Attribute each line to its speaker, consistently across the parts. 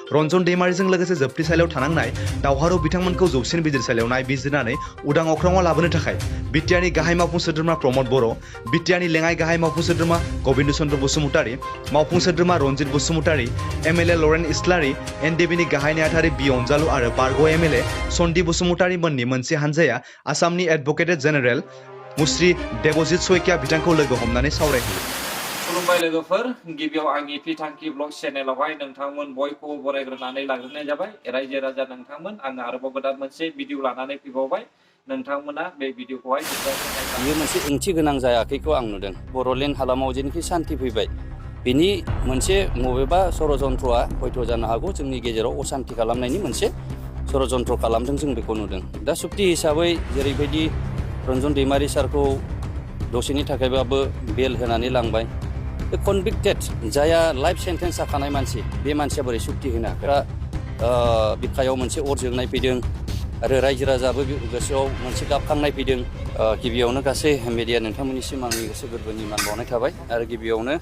Speaker 1: रन्जन दैमारिजों लोगोसे जोबथेसालियाव थानांनाय दावहारु बिथांमोनखौ जौसिन बिजिरसालियाव नायबिजिरनानै उदां अख्राङाव लाबोनो थाखाय बिटिआरनि गाहाय मावफुं सोद्रोमा प्रमद बर', बिटिआरनि लेङाइ गाहाय मावफुं सोद्रोमा गबिन्द चन्द्र बसुमतारी, मावफुं सोद्रोमा रन्जित बसुमतारी, एमएलए लरेन इस्लारि, एनडिबिनि गाहाय नेहाथारि बि अनजालु आरो बारग' एमएलए सन्दीप बसुमतारी मोननि मोनसे हानजाया आसामनि एडभोकेट जेनेरेल मुस्रि देबजित शइकिया बिथांखौ लोगो हमनानै सावरायहैयो।
Speaker 2: खुलुमबाय लोगोफोर, गिबियाव आंनि फिथांखि ब्लग चेनेलावहाय नोंथांमोन बयखौबो बरायग्रोनानै लाग्रोनाय जाबाय। रायजो राजा नोंथांमोन, आङो आरोबाव गोदान मोनसे भिडिअ लानानै फैबावबाय। नोंथांमोना बे भिडिअखौहाय
Speaker 3: बियो मोनसे ओंथि गोनां जायाखैखौ आं नुदों। बर'लेण्ड हालामाव जेनोखि सान्थि फैबाय, बिनि मोनसे बबेबा षड़यन्त्रआ हयथ' जानो हागौ जोंनि गेजेराव असान्थि खालामनायनि मोनसे षड़यन्त्र खालामदों, जों बेखौ नुदों। दा सुक्ति हिसाबै जेरैबायदि रन्जन दैमारि सारखौ दसेनि थाखायबाबो बेल होनानै लांबाय, बे कनभिक्टेड जायहा लाइफ सेन्टेन्स जाखानाय मानसि, बे मानसिया बोरै सुक्ति होनो हाखो? बिखायाव मोनसे अर जोंनाय फैदों आरो रायजो राजाबो गोसोआव मोनसे गाबखांनाय फैदों। गिबियावनो गासै मिडिया नोंथांमोननिसिम आंनि गोसो गोरबोनि मान बावनाय थाबाय आरो गिबियावनो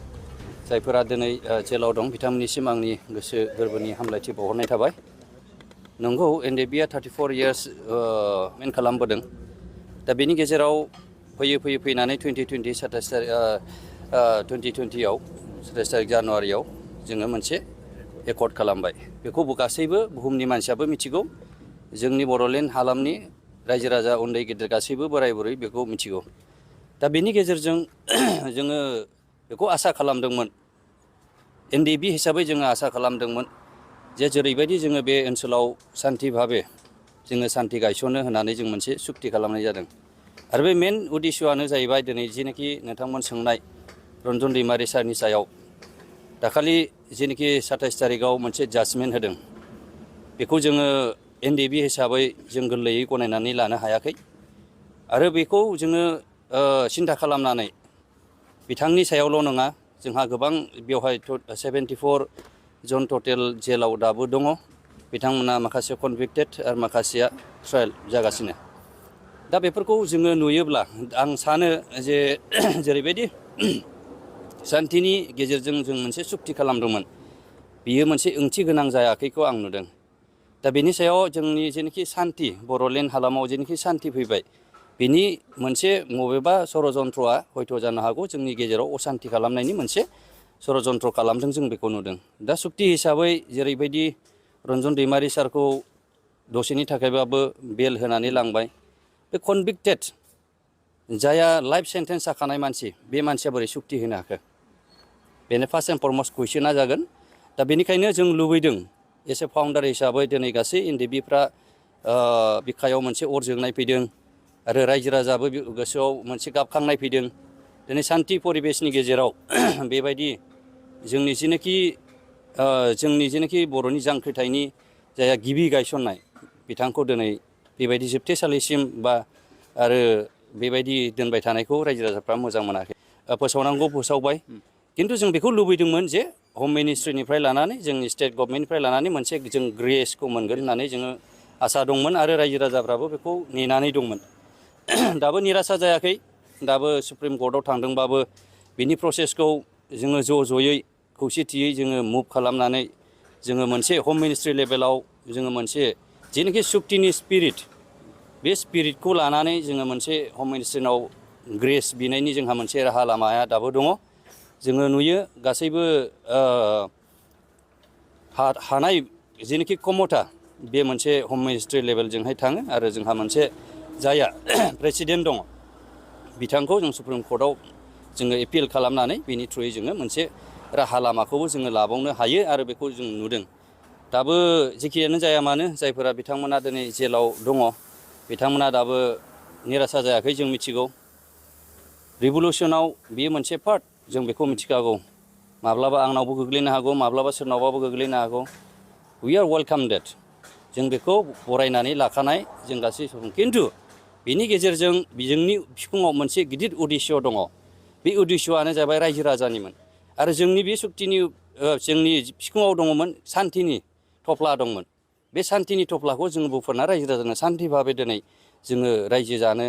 Speaker 3: जायफोरा दिनै जेलाव दं बिथांमोननिसिम आंनि गोसो गोरबोनि हामलायथि बावहरनाय थाबाय। नंगौ, एनडिबिआ 34 इयार्स मेन खालामबोदों। दा बेनि गेजेराव फैयै फैनानै 2020 2020आव 27 तारिख जानुवारियाव जोङो मोनसे एकर्ड खालामबाय। बेखौ गासैबो बुहुमनि मानसियाबो मिथिगौ, जोंनि बर'लेण्ड हालामनि रायजो राजा उन्दै गेदेर गासैबो बोराय बुरै बेखौ मिथिगौ। दा बेनि गेजेरजों जोङो बेखौ आसा खालामदोंमोन, एनडिबि हिसाबै जोङो आसा खालामदोंमोन जे जेरैबायदि जोङो बे ओनसोलाव सान्थि भाबै जोङो सान्थि गायसननो होननानै जों मोनसे सुक्ति खालामनाय जादों। आरो बे मेन उद्देश्यआनो जाहैबाय दिनै जेनाखि नोंथांमोन सोंनाय रन्जन दैमारि सारनि सायाव दाखालि जेनाखि 27 तारिखआव मोनसे जाजमेन्ट होदों, बेखौ जोङो एनडिबि हिसाबै जों गोरलैयै गनायनानै लानो हायाखै आरो बेखौ जोङो सिन्था खालामनानै बिथांनि सायावल' नङा, जोंहा गोबां बेवहाय 74 जन टटेल जेलाव दाबो दङ। बिथांमोना माखासे कनभिक्टेड आरो माखासेया ट्रायल जागासिनो। दा बेफोरखौ जोङो नुयोब्ला आं सानो जे जेरैबायदि सान्थिनि गेजेरजों जों मोनसे सुक्ति खालामदोंमोन, बियो मोनसे ओंथि गोनां जायाखैखौ आं नुदों। दा बेनि सायाव जोंनि जेनाखि सान्थि, बर'लेण्ड हालामाव जेनाखि सान्थि फैबाय, बिनि मोनसे बबेबा षड़यन्त्रआ हयथ' जानो हागौ जोंनि गेजेराव असान्थि खालामनायनि मोनसे षड़यन्त्र खालामदों, जों बेखौ नुदों। दा सुक्ति हिसाबै जेरैबायदि रन्जन दैमारि सारखौ दसेनि थाखायबाबो बेल होनानै लांबाय, बे कनभिक्टेड जायहा लाइफ सेन्टेन्स जाखानाय मानसि, बे मानसिया बोरै सुक्ति होनो हाखो? बेनो फार्स्ट एन्ड फरमस्ट कुइसना जागोन। दा बेनिखायनो जों लुबैदों एस ए फाउन्डार हिसाबै दिनै गासै एनडिबिफ्रा बिखायाव मोनसे अर जोंनाय फैदों आरो रायजो राजाबो गोसोआव मोनसे गाबखांनाय फैदों। दिनै सान्थि परिबेसनि गेजेराव बेबायदि जोंनि जेनाखि बर'नि जांख्रिथायनि जायहा गिबि गायसननाय, बिथांखौ दिनै बेबायदि जोबथेसालिसिम बा आरो बेबायदि दोनबाय थानायखौ रायजो राजाफ्रा मोजां मोनाखै। फोसावनांगौ फोसावबाय, खिन्थु जों बेखौ लुबैदोंमोन जे हम मिनिस्ट्रिनिफ्राय लानानै जोंनि स्टेट गभर्नमेन्टनिफ्राय लानानै मोनसे जों ग्रेसखौ मोनगोन होननानै जोङो आसा दंमोन आरो रायजो राजाफ्राबो बेखौ नेनानै दंमोन। दाबो निरासा जायाखै। दाबो सुप्रिम कर्टआव थांदोंबाबो बिनि प्रसेसखौ जोङो ज'यै खौसेथियै जोङो मुभ खालामनानै जोङो मोनसे हम मिनिस्ट्रि लेभेलाव जोङो मोनसे जेनाखि सुक्तिनि स्पिरिट, बे स्पिरिटखौ लानानै जोङो मोनसे हम मिनिस्ट्रिनाव ग्रेस बिनायनि जोंहा मोनसे राहा लामाया दाबो दङ। जोङो नुयो गासैबो हानाय जेनाखि क्षमता, बे मोनसे हम मिनिस्ट्रि लेभेलजोंहाय थाङो आरो जोंहा मोनसे जायहा प्रेसिडेन्ट दङ, बिथांखौ जों सुप्रिम कर्टआव जोङो एपिल खालामनानै बेनि थ्रुयै जोङो मोनसे राहा लामाखौबो जोङो लाबावनो हायो आरो बेखौ जों नुदों। दाबो जेखियानो जाया मानो, जायफोरा बिथांमोना दिनै जेलाव दङ, बिथांमोना दाबो निरासा जायाखै। जों मिथिगौ रिभलिउसनाव बेयो मोनसे पार्ट, जों बेखौ मिथिखागौ। माब्लाबा आंनावबो गोग्लैनो हागौ, माब्लाबा सोरनावबाबो गोग्लैनो हागौ। वी आर वेलकाम डेट, जों बेखौ बरायनानै लाखानाय जों गासै सुबुं। खिन्थु बेनि गेजेरजों जोंनि बिखुङाव मोनसे गिदिर उद्देश्य दङ। बे उद्देश्यआनो जाबाय रायजो राजानिमोन आरो जोंनि बे सुक्तिनि जोंनि बिखुङाव दङमोन सान्थिनि थफ्ला दंमोन। बे सान्थिनि थफ्लाखौ जोङो बुफुरना रायजो राजानो सान्थि भाबै दिनै जोङो रायजो जानो,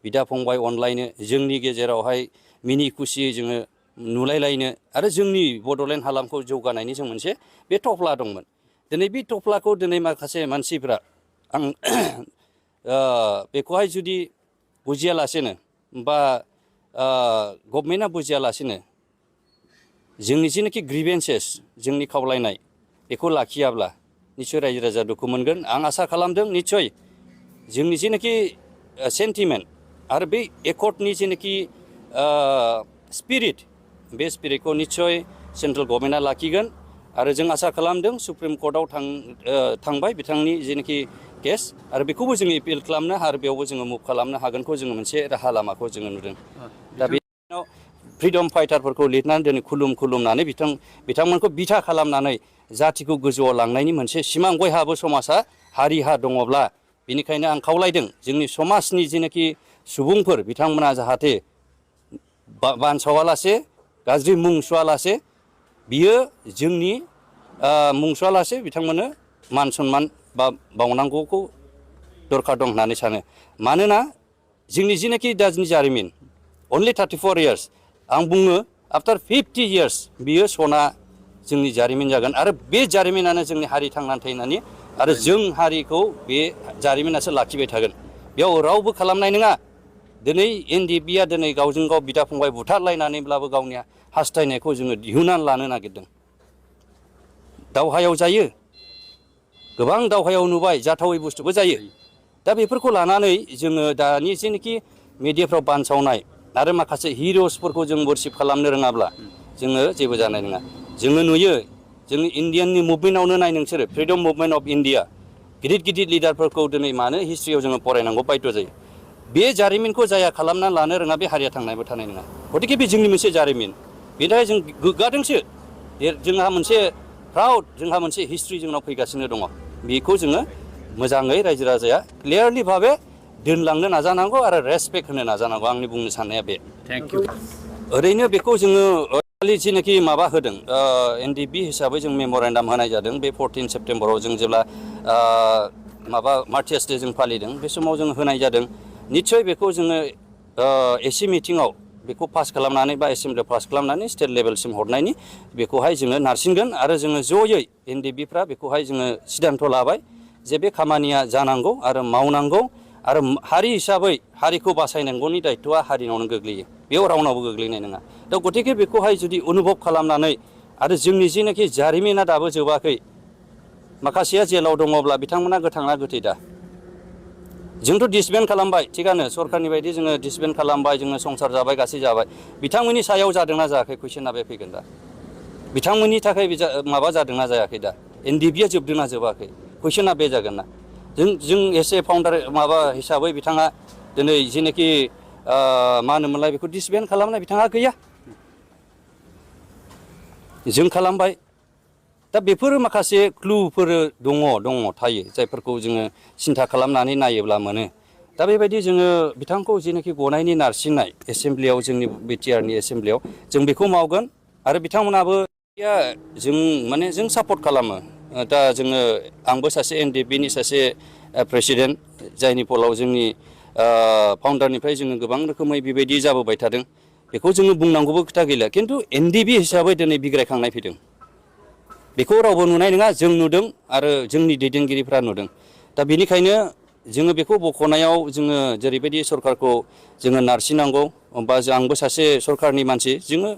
Speaker 3: बिदा फंबाय अनलायनो, जोंनि गेजेरावहाय मिनि खुसियै जोङो नुलायलायनो आरो जोंनि बड'लेण्ड हालामखौ जौगानायनि जों मोनसे बे थफ्ला दंमोन। दिनै बे थफ्लाखौ दिनै माखासे मानसिफ्रा आं बेखौहाय जुदि बुजियालासेनो बा गभर्नमेन्टआ बुजियालासेनो जोंनि जिनाखि ग्रिभेन्सेस जोंनि खावलायनाय बेखौ लाखियाब्ला निस्सय रायजो राजा दुखु मोनगोन। आं आसा खालामदों निस्सय जोंनि जिनाखि सेन्टिमेन्ट आरो बे एकर्डनि जिनाखि स्पिरिट बे स्पिरिटखौ निस्सय सेन्ट्रेल गभर्नमेन्टआ लाखिगोन आरो जों आसा खालामदों सुप्रिम कर्टआव थांबाय बिथांनि जिनाखि केस आरो बेखौबो जोङो एपिल खालामनो आरो बेयावबो जोङो मुभ खालामनो हागोनखौ जोङो मोनसे राहा लामाखौ जोङो नुदों। दा बेयाव फ्रिडम फाइटारफोरखौ लिरनानै दिनै खुलुमनानै बिथांमोनखौ बिथा खालामनानै जाथिखौ गोजौआव लांनायनि मोनसे सिमां बयहाबो समाजा हारिहा दङब्ला बेनिखायनो आं खावलायदों जोंनि समाजनि जेनाखि सुबुंफोर बिथांमोना जाहाथे बानसावालासे गाज्रि मुं सुवालासे बियो जोंनि मुं सुवालासे बिथांमोननो मान सन्मान बा बावनांगौखौ दरखार दं होननानै सानो। मानोना जोंनि जिनाखि दानि जारिमिन अनलि 34 years आं बुङो आफ्टार 50 years बियो सना जोंनि जारिमिन जागोन आरो बे जारिमिनानो जोंनि हारि थांनानै थानायनि आरो जों हारिखौ बे जारिमिनासो लाखिबाय थागोन। बेयाव रावबो खालामनाय नङा। दिनै NDPआ दिनै गावजों गाव बिदा फंबाय बुथारलायनानैब्लाबो गावनि हास्थायनायखौ जोङो दिहुननानै लानो नागिरदों। दावहायाव जायो, गोबां दावहायाव नुबाय जाथावै बुस्थुबो जायो। दा बेफोरखौ लानानै जोङो दानि जेनाखि मिडियाफ्राव बानसावनाय आरो माखासे हिर'सफोरखौ जों वर्शिप खालामनो रोङाब्ला जोङो जेबो जानाय नङा। जोङो नुयो जोंनि इण्डियाननि मुभमेन्टआवनो नाय नोंसोरो फ्रिडम मुभमेन्ट अफ इण्डिया गिदिर गिदिर लिडारफोरखौ दिनै मानो हिस्ट्रियाव जोङो फरायनांगौ बायद' जायो। बे जारिमिनखौ जाया खालामनानै लानो रोङा बे हारिया थांनायबो थानाय नङा। गथिखे बे जोंनि मोनसे जारिमिन बेनि थाखाय जों गोग्गादोंसो जोंहा मोनसे प्राउड जोंहा मोनसे हिस्ट्रि जोंनाव फैगासिनो दङ। बेखौ जोङो मोजाङै रायजो राजाया क्लियारलि भाबे दोनलांनो नाजानांगौ आरो रेसपेक्ट होनो नाजानांगौ। आंनि बुंनो साननाया बे।
Speaker 4: Thank you.
Speaker 3: ओरैनो बेखौ जोङो जिनाखि माबा होदों NDP हिसाबै जों मेम'रेन्डाम होनाय जादों। बे 14 सेप्टेम्बराव जों जेब्ला माबा मार्टियार्स डे जों फालिदों बे समाव जों होनाय जादों। निस्सय बेखौ जोङो एसि मिटिङाव बेखौ पास खालामनानै बा एसेमब्लियाव पास खालामनानै स्टेट लेभेलसिम हरनायनि बेखौहाय जोङो नारसिनगोन आरो जोङो जयै NDPफ्रा बेखौहाय जोङो सिदान्थ' लाबाय जे बे खामानिया जानांगौ आरो मावनांगौ आरो हारि हिसाबै हारिखौ बासायनांगौनि दायथ'आ हारिनावनो गोग्लैयो। बेयाव रावनावबो गोग्लैनाय नङा। दा गथिखे बेखौहाय जुदि अनुभब खालामनानै आरो जोंनि जेनाखि जारिमिना दाबो जोबाखै माखासेया जेलाव दङब्ला बिथांमोना गोथाङा गोथै दा जोंथ' डिसबेन्ड खालामबाय थिगानो सरखारनि बायदि जोङो डिसबेन्ड खालामबाय जोङो संसार जाबाय गासै जाबाय बिथांमोननि सायाव जादोंना जायाखै कुइसना बे फैगोन दा बिथांमोननि थाखाय माबा जादोंना जायाखै दा NDPआ जोबदोंना जोबाखै कुइसना बे जागोन ना जों एसे फाउन्डार माबा हिसाबै बिथाङा दिनै जेनाखि मा होनोमोनलाय बेखौ डिसबेन्ड खालामनाय बिथाङा गैया जों खालामबाय। दा बेफोर माखासे क्लुफोर दङ थायो जायफोरखौ जोङो सिन्था खालामनानै नायोब्ला मोनो। दा बेबायदि जोङो बिथांखौ जेनाखि गनायनि नारसिननाय एसेमब्लियाव जोंनि BTRनि एसेमब्लियाव जों बेखौ मावगोन आरो बिथांमोनाबो जों सापर्ट खालामो। दा जोङो आंबो सासे NDPनि सासे प्रेसिडेन्ट जायनि फलाव जोंनि फाउन्डारनिफ्राय जोङो गोबां रोखोमै बेबायदि जाबोबाय थादों। बेखौ जोङो बुंनांगौबो खोथा गैला खिन्थु NDP हिसाबै दिनै बिग्रायखांनाय फैदों बेखौ रावबो नुनाय नङा जों नुदों आरो जोंनि दैदेनगिरिफ्रा नुदों। दा बेनिखायनो जोङो बेखौ बख'नायाव जोङो जेरैबायदि सरखारखौ जोङो नारसिननांगौ बा आंबो सासे सरखारनि मानसि जोङो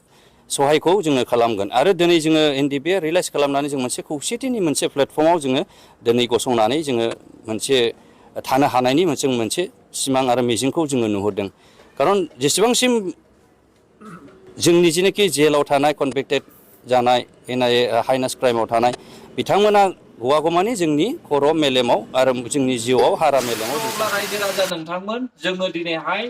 Speaker 3: सहायखौ जोङो खालामगोन आरो दिनै जोङो NDPआ रियेलाइज खालामनानै जों मोनसे खौसेथिनि मोनसे प्लेटफर्माव जोङो दिनै गसंनानै जोङो मोनसे थानो हानायनि मोनसे सिमां आरो मिजिंखौ जोङो नुहुरदों। खारन जेसेबांसिम जोंनि जेनाखि जेलाव थानाय कनभिक्टेड जानाय हाइनास क्राइमाव थानाय बिथांमोना गवागौमानि जोंनि खर' मेलेमाव आरो जोंनि जिउआव हारा मेलेमाव
Speaker 2: रायजो राजा नोंथांमोन जोङो दिनैहाय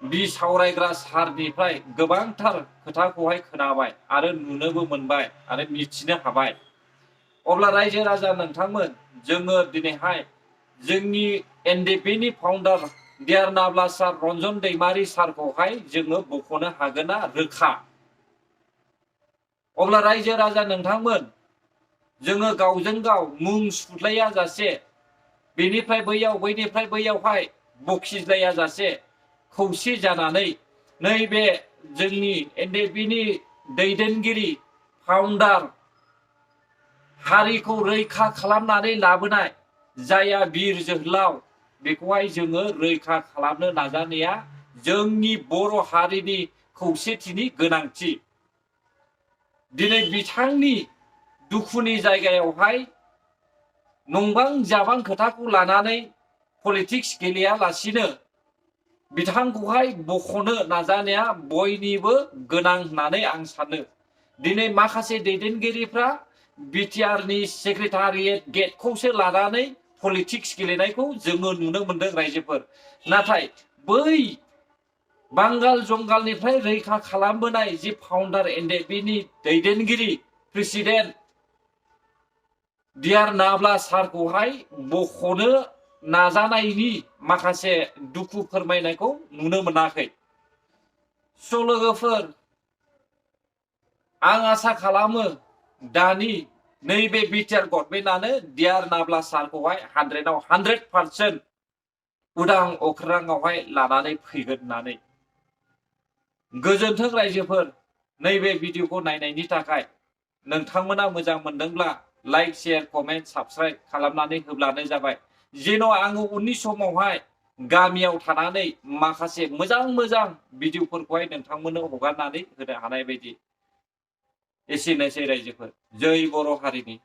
Speaker 2: सावरायग्रा सारनिफ्राय गोबांथार खोथाखौहाय खोनाबाय आरो नुनोबो मोनबाय आरो मिथिनो हाबाय। अब्ला रायजो राजा नोंथांमोन जोङो दिनैहाय जोंनि NDPनि फाउन्डार देरनाब्ला सार रन्जन दैमारि सारखौहाय जोङो बख'नो हागोना रोखा। अब्ला रायजो राजा नोंथांमोन जोङो गावजों गाव मुं सुलाया जासे बेनिफ्राय बैनिफ्राय बैयावहाय बखिज्लाया जासे खौसे जानानै नैबे जोंनि NDPनि दैदेनगिरि फाउन्डार हारिखौ रैखा खालामनानै लाबोनाय जाया बिर जोहोलाव बेखौहाय जोङो रैखा खालामनो नाजानाया जोंनि बर' हारिनि खौसेथिनि गोनांथि। दिनै बिथांनि दुखुनि जायगायावहाय नंबां जाबां खोथाखौ लानानै पलिटिक्स गेलेयालासिनो बिथांखौहाय बख'नो नाजानाया बयनिबो गोनां होननानै आं सानो। दिनै माखासे दैदेनगिरिफ्रा बिटिआरनि सेक्रेटारियेट गेटखौसो लानानै पलिटिक्स गेलेनायखौ जोङो नुनो मोनदों रायजोफोर। नाथाय बै बांगाल जंगालनिफ्राय रैखा खालामबोनाय जि फाउन्डार एनडिएफबिनि दैदेनगिरि प्रेसिडेन्ट डिआर नाब्ला सारखौहाय बख'नो नाजानायनि माखासे दुखु फोरमायनायखौ नुनो मोनाखै। स' लोगोफोर, आं आसा खालामो दानि नैबे बिटिआर गभर्नमेन्टआनो डिआर नाब्ला सारखौहाय 100आव 100% उदां अख्राङावहाय लानानै फैगोन होननानै। गोजोन्थों रायजोफोर, नैबे भिडिअखौ नायनायनि थाखाय। नोंथांमोना मोजां मोनदोंब्ला लाइक, शेयार, कमेन्ट, साबस्क्राइब खालामनानै होब्लानो जाबाय। जेन' आङो उननि समावहाय गामियाव थानानै माखासे मोजां भिडिअफोरखौहाय नोंथांमोननो हगारनानै होनो हानाय बायदि। एसेनोसै रायजोफोर, जै बर' हारिनि।